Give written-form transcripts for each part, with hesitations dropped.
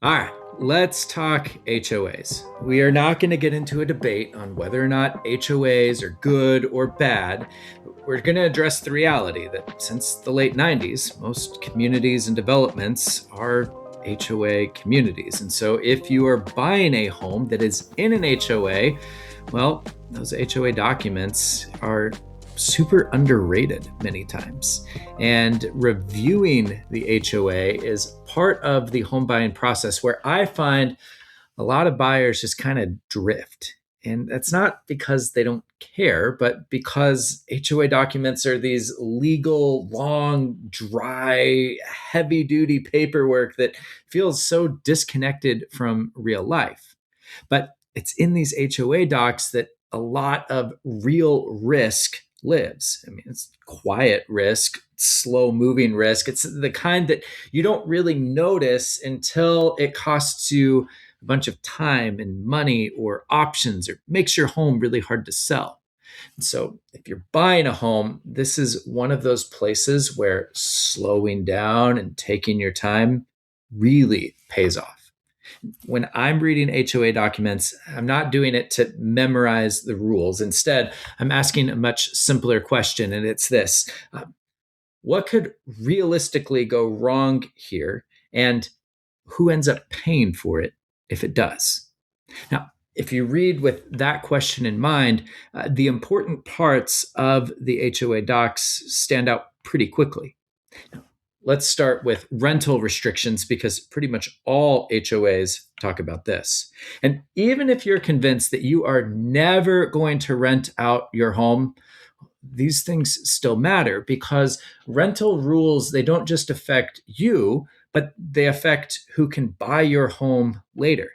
All right, let's talk HOAs. We are not going to get into a debate on whether or not HOAs are good or bad. We're going to address the reality that since the late 90s, most communities and developments are HOA communities. And so if you are buying a home that is in an HOA, well, those HOA documents are super underrated many times. And reviewing the HOA is part of the home buying process where I find a lot of buyers just kind of drift. And that's not because they don't care, but because HOA documents are these legal, long, dry, heavy duty paperwork that feels so disconnected from real life. But it's in these HOA docs that a lot of real risk lives. I mean, it's quiet risk, slow moving risk. It's the kind that you don't really notice until it costs you a bunch of time and money or options or makes your home really hard to sell. And so, if you're buying a home, this is one of those places where slowing down and taking your time really pays off. When I'm reading HOA documents, I'm not doing it to memorize the rules. Instead, I'm asking a much simpler question, and it's this: what could realistically go wrong here? And who ends up paying for it if it does? Now, if you read with that question in mind, the important parts of the HOA docs stand out pretty quickly. Let's start with rental restrictions because pretty much all HOAs talk about this. And even if you're convinced that you are never going to rent out your home, these things still matter because rental rules, they don't just affect you, but they affect who can buy your home later.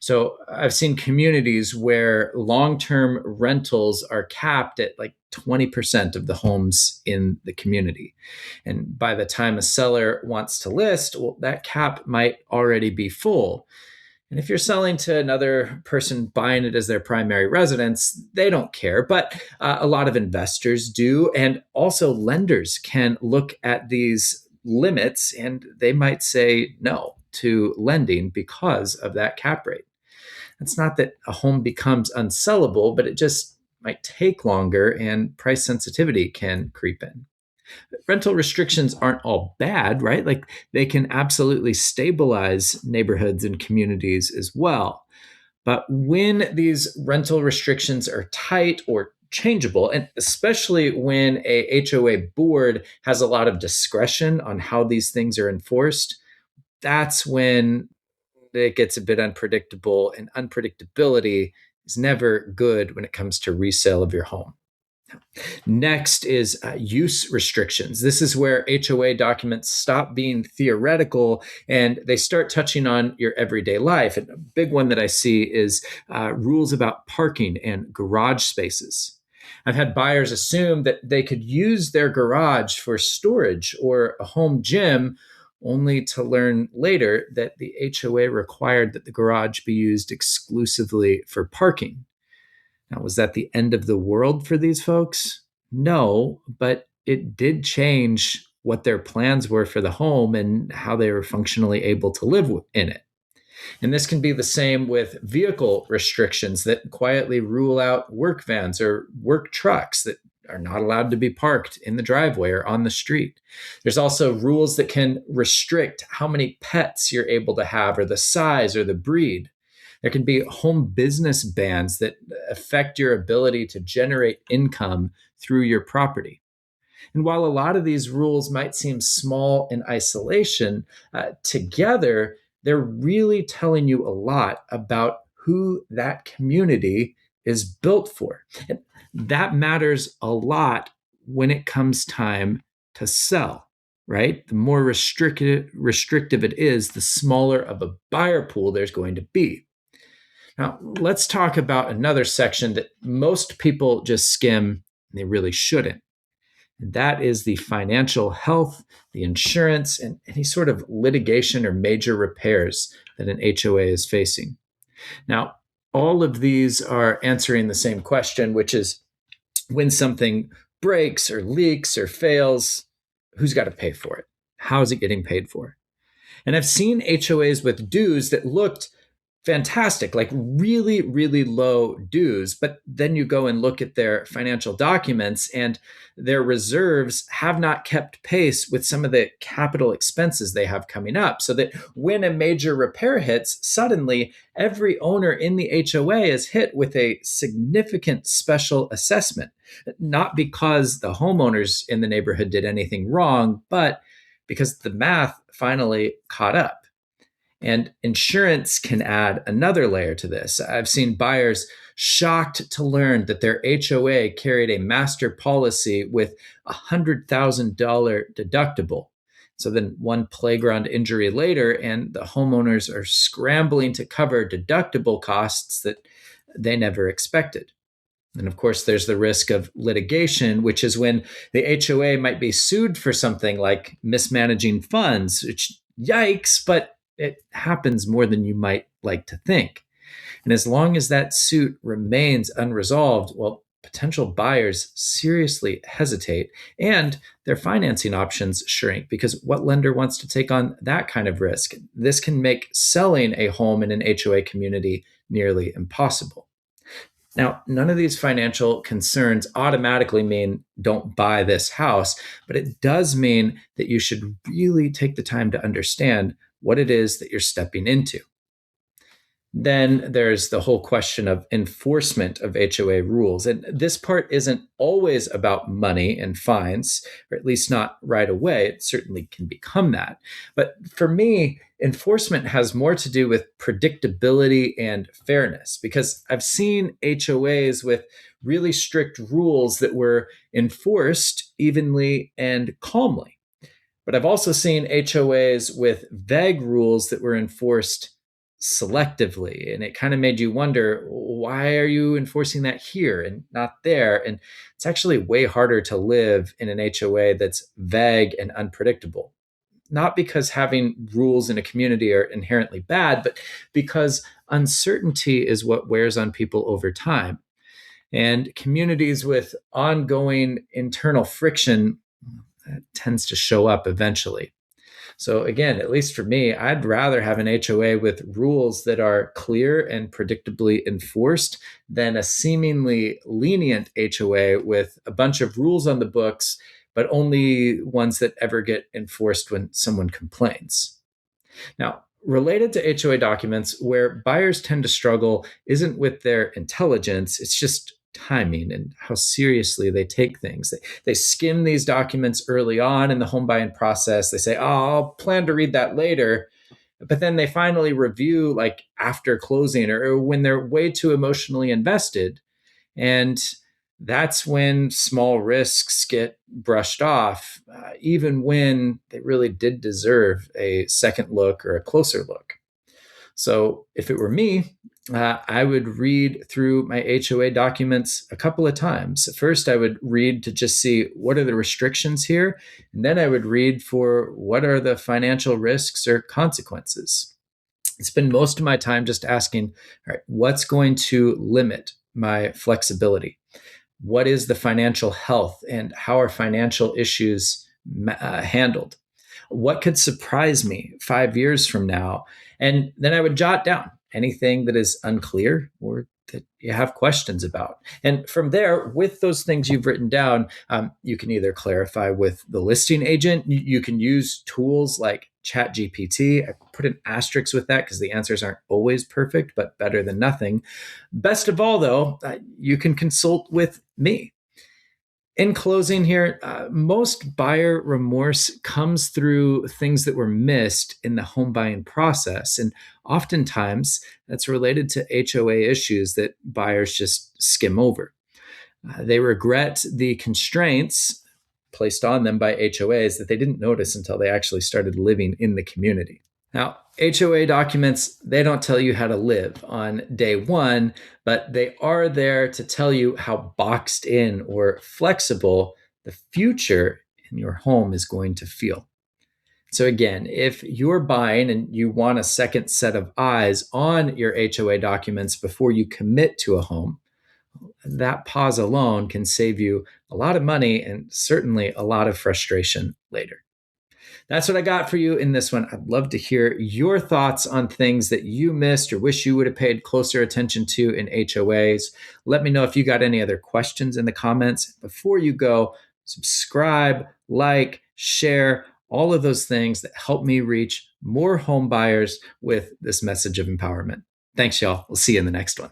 So I've seen communities where long-term rentals are capped at like 20% of the homes in the community. And by the time a seller wants to list, well, that cap might already be full. And if you're selling to another person buying it as their primary residence, they don't care. But a lot of investors do. And also, lenders can look at these limits and they might say no to lending because of that cap rate. It's not that a home becomes unsellable, but it just might take longer and price sensitivity can creep in. Rental restrictions aren't all bad, right? Like they can absolutely stabilize neighborhoods and communities as well. But when these rental restrictions are tight or changeable, and especially when a HOA board has a lot of discretion on how these things are enforced, that's when it gets a bit unpredictable, and unpredictability is never good when it comes to resale of your home. Next is use restrictions. This is where HOA documents stop being theoretical and they start touching on your everyday life. And a big one that I see is rules about parking and garage spaces. I've had buyers assume that they could use their garage for storage or a home gym, only to learn later that the HOA required that the garage be used exclusively for parking. Now, was that the end of the world for these folks? No, but it did change what their plans were for the home and how they were functionally able to live in it. And this can be the same with vehicle restrictions that quietly rule out work vans or work trucks that are not allowed to be parked in the driveway or on the street. There's also rules that can restrict how many pets you're able to have or the size or the breed. There can be home business bans that affect your ability to generate income through your property. And while a lot of these rules might seem small in isolation, together, they're really telling you a lot about who that community is built for. And that matters a lot when it comes time to sell, right? The more restrictive it is, the smaller of a buyer pool there's going to be. Now, let's talk about another section that most people just skim, and they really shouldn't. And that is the financial health, the insurance, and any sort of litigation or major repairs that an HOA is facing. Now, all of these are answering the same question, which is when something breaks or leaks or fails, who's got to pay for it? How is it getting paid for? And I've seen HOAs with dues that looked fantastic, like really, really low dues. But then you go and look at their financial documents, and their reserves have not kept pace with some of the capital expenses they have coming up. So that when a major repair hits, suddenly every owner in the HOA is hit with a significant special assessment, not because the homeowners in the neighborhood did anything wrong, but because the math finally caught up. And insurance can add another layer to this. I've seen buyers shocked to learn that their HOA carried a master policy with a $100,000 deductible. So then, one playground injury later, and the homeowners are scrambling to cover deductible costs that they never expected. And of course, there's the risk of litigation, which is when the HOA might be sued for something like mismanaging funds, which, yikes, but it happens more than you might like to think. And as long as that suit remains unresolved, well, potential buyers seriously hesitate and their financing options shrink, because what lender wants to take on that kind of risk? This can make selling a home in an HOA community nearly impossible. Now, none of these financial concerns automatically mean don't buy this house, but it does mean that you should really take the time to understand what it is that you're stepping into. Then there's the whole question of enforcement of HOA rules. And this part isn't always about money and fines, or at least not right away. It certainly can become that. But for me, enforcement has more to do with predictability and fairness, because I've seen HOAs with really strict rules that were enforced evenly and calmly. But I've also seen HOAs with vague rules that were enforced selectively. And it kind of made you wonder, why are you enforcing that here and not there? And it's actually way harder to live in an HOA that's vague and unpredictable. Not because having rules in a community are inherently bad, but because uncertainty is what wears on people over time. And communities with ongoing internal friction tends to show up eventually. So again, at least for me, I'd rather have an HOA with rules that are clear and predictably enforced than a seemingly lenient HOA with a bunch of rules on the books, but only ones that ever get enforced when someone complains. Now, related to HOA documents, where buyers tend to struggle isn't with their intelligence, it's just timing and how seriously they take things. They skim these documents early on in the home buying process. They say, oh, I'll plan to read that later. But then they finally review like after closing or when they're way too emotionally invested. And that's when small risks get brushed off, even when they really did deserve a second look or a closer look. So if it were me, I would read through my HOA documents a couple of times. First, I would read to just see what are the restrictions here, and then I would read for what are the financial risks or consequences. I spend most of my time just asking, all right, what's going to limit my flexibility? What is the financial health, and how are financial issues handled? What could surprise me 5 years from now? And then I would jot down anything that is unclear or that you have questions about. And from there, with those things you've written down, you can either clarify with the listing agent. You can use tools like ChatGPT. I put an asterisk with that because the answers aren't always perfect, but better than nothing. Best of all, though, you can consult with me. In closing here, most buyer remorse comes through things that were missed in the home buying process. And oftentimes that's related to HOA issues that buyers just skim over. They regret the constraints placed on them by HOAs that they didn't notice until they actually started living in the community. Now, HOA documents, they don't tell you how to live on day one, but they are there to tell you how boxed in or flexible the future in your home is going to feel. So again, if you're buying and you want a second set of eyes on your HOA documents before you commit to a home, that pause alone can save you a lot of money and certainly a lot of frustration later. That's what I got for you in this one. I'd love to hear your thoughts on things that you missed or wish you would have paid closer attention to in HOAs. Let me know if you got any other questions in the comments. Before you go, subscribe, like, share, all of those things that help me reach more home buyers with this message of empowerment. Thanks, y'all. We'll see you in the next one.